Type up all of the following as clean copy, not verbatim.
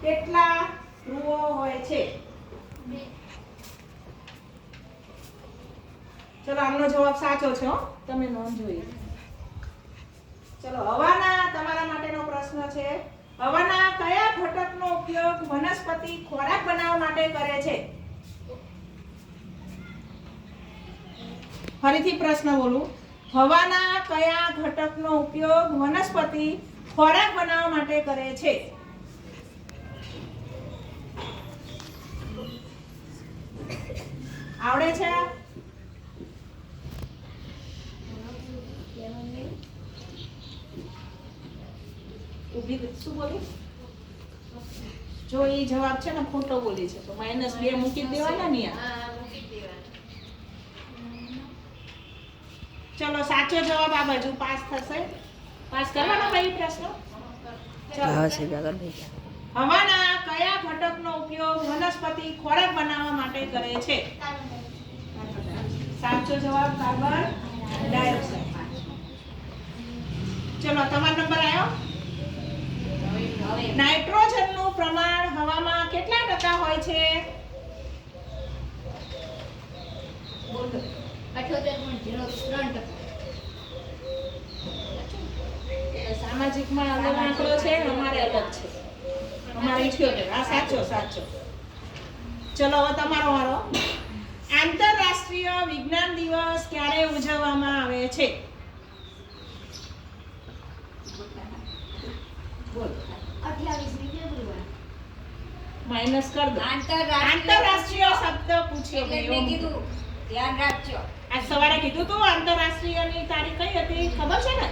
કેટલા ધ્રુવો હોય છે? ચલો આમનો જવાબ સાચો છે હો, તમે નોંધ જોઈએ. ચલો હવાના તમારા માટેનો પ્રશ્ન છે. હવાના કયા ઘટકનો ઉપયોગ વનસ્પતિ ખોરાક બનાવવા માટે કરે છે? ફરીથી પ્રશ્ન બોલું. હવાના કયા ઘટકનો ઉપયોગ વનસ્પતિ ખોરાક બનાવવા માટે કરે છે? આવડે છે? શું બોલી? જો એ જવાબ છે ને ખોટો બોલી છે તો -2 મૂકી દેવાના ને યાર. ચલો સાચો જવાબ આ બાજુ પાસ થશે. પાસ કરવાનો ભાઈ પ્રશ્ન. હવાના કયા ઘટકનો ઉપયોગ વનસ્પતિ ખોરાક બનાવવા માટે કરે છે? સાચો જવાબ કાર્બન ડાયોક્સાઇડ. ચલો તમારો નંબર આવ્યો. નાઇટ્રોજનનું પ્રમાણ હવામાં કેટલા ટકા હોય છે? 78.03%. સામાજિકમાં અલગ આંકડો છે, અમારે અલગ છે. અમારે 78. આ સાચો. ચલો હવે તમારો વારો. આંતરરાષ્ટ્રીય વિજ્ઞાન દિવસ ક્યારે ઉજવવામાં આવે છે? બોલ. 28મી ફેબ્રુઆરી. માઈનસ કર દો. આંતરરાષ્ટ્રીય શબ્દ પૂછ્યો એટલે મેં કીધું ધ્યાન રાખજો. આજ સવારે કીધું તું આંતરરાષ્ટ્રીયની તારીખ કઈ હતી ખબર છે ને?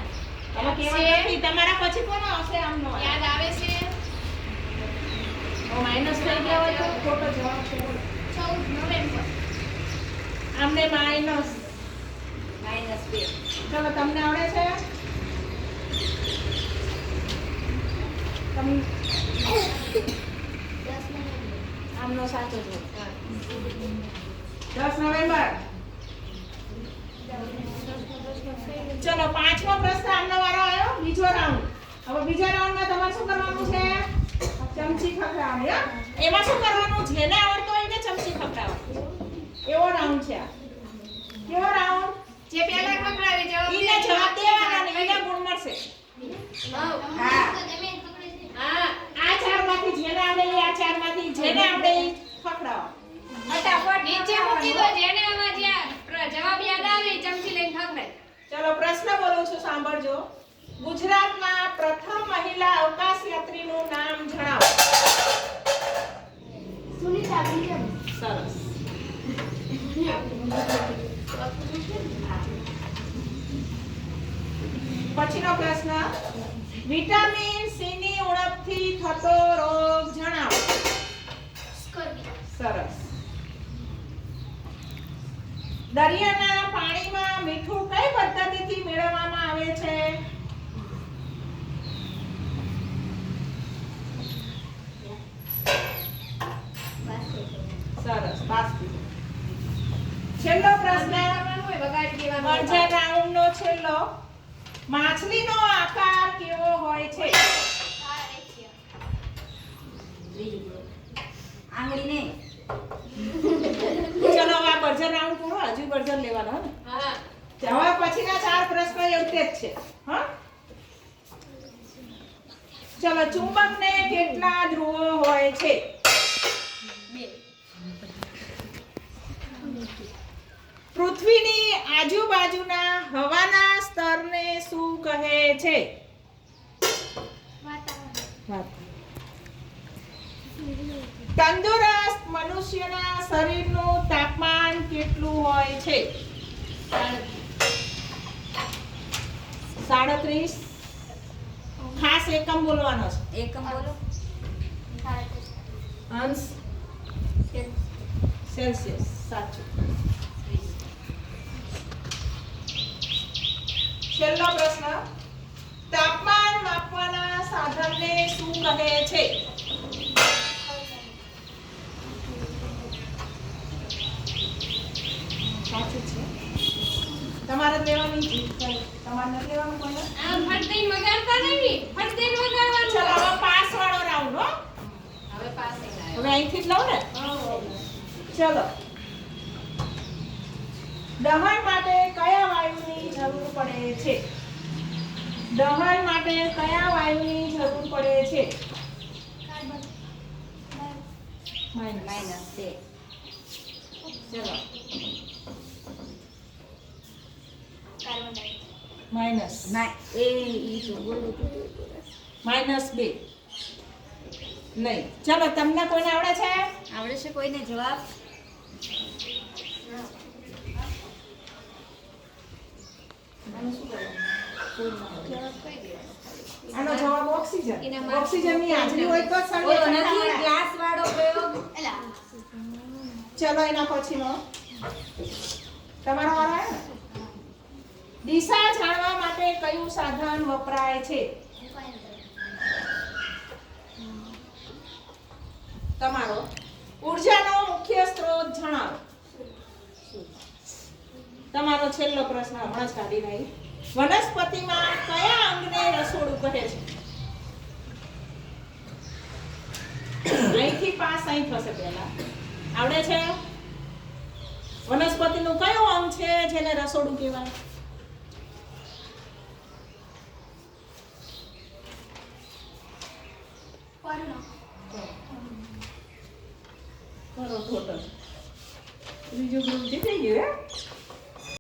તમે કેવા નથી. તમારા પછી કોનો હશે આમનો? યાદ આવે છે? માઈનસ થઈ ગયા હોય તો ખોટો જવાબ છે. 14 નવેમ્બર. આમને -2. ચલો તમને આવડે છે? તમને 10 નવેમ્બર. આમનો સાચો જવાબ 10 નવેમ્બર. ચલો પાંચમો પ્રશ્ન આમનો વારો આવ્યો. બીજો રાઉન્ડ. હવે બીજા રાઉન્ડમાં તમારે શું કરવાનું છે? ચમચી ખખડાવવાની. એમાં શું કરવાનું? જેને આવડતો હોય એને ચમચી ખખડાવવાની. એવો રાઉન્ડ છે આ. કેવો રાઉન્ડ? જે પહેલા ખખડાવી જવાબ ઈને જવાબ દેવાના ને એને ગુણ મળશે. હા. હા. હા. આ ચારમાંથી જેને આવડે એ આ ચારમાંથી જેને આવડે એ ખખડાવો. ફટાફટ નીચે મૂકી દો. જેને આમાં જ્યાં જવાબ યાદ આવે એ ચમચી લઈને ખખડાય. ચલો પ્રશ્ન બોલું છું, સાંભળજો. ગુજરાતમાં પ્રથમ મહિલા અવકાશ યાત્રીનું નામ જણાવો. સુનીતા વિલિયમ. સરસ. પછીનો પ્રશ્ન. વિટામિન સી ની ઉણપથી થતો રોગ જણાવો. સરસ. દરિયાના પાણીમાં મીઠું કઈ પદ્ધતિથી મેળવવામાં આવે છે? સરસ. બાષ્પીભવન. છેલ્લો પ્રશ્ન. અડધા રાઉન્ડનો છેલ્લો. માછલીનો આકાર કેવો હોય છે? આંગળીને. ચલો હવે આ બર્જર રાઉન્ડ પૂરો. હજુ બર્જર લેવાનો હે ને? હા. હવે પછીના 4 પ્રશ્નો એવું જ છે. હા. ચલો ચુંબકને કેટલા ધ્રુવો હોય છે? 2. પૃથ્વીની આજુબાજુના હવાના સ્તરને શું કહે છે? તંદુરસ્ત મનુષ્યના શરીરનું તાપમાન કેટલું હોય છે? 37. ખાસ એકમ બોલવાનો છે. એકમ બોલો. અંશ સેલ્સિયસ. સાચું. છેલ્લો પ્રશ્ન. તાપમાન માપવાના સાધનને શું કહે છે? સાચું છે. તમારે લેવાની છે. તમારે નથી લેવાનું કોઈ? આ ફટદઈને વગાડતા નહીં. ફટદઈને વગાડવાનું. ચલો હવે પાસ વાળો રાઉન્ડ હો. હવે અહીંથી જ લઉં ને ચલો દહન માટે કયા વાયુની જરૂર પડે છે દહન માટે કયા વાયુની જરૂર પડે છે માઇનસ 2 ચલો માઇનસ -2 નહીં ચલો તમને કોઈને આવડે છે આવડે છે કોઈને જવાબ આનો જવાબ ઓક્સિજન એનામાં- ઓક્સિજનની હાજરી હોય તો શરીર ગ્લાસ વાળો પ્રયોગ ચલો એના પછીનો તમારો વારો આવ્યો ને દિશા જાણવા માટે કયું સાધન વપરાય છે તમારો ઊર્જાનો મુખ્ય સ્ત્રોત જણાવો તમારો છેલ્લો પ્રશ્ન હમણાં જ કાઢી રહી વનસ્પતિમાં કયા અંગને રસોડું કહે છે અહીંથી પાસ અહીં થશે પહેલા આવડે છે વનસ્પતિનું કયું અંગ છે જેને રસોડું કહેવાય કરો ટોટલ ત્રીજું ગ્રુપ જીતી ગયું હે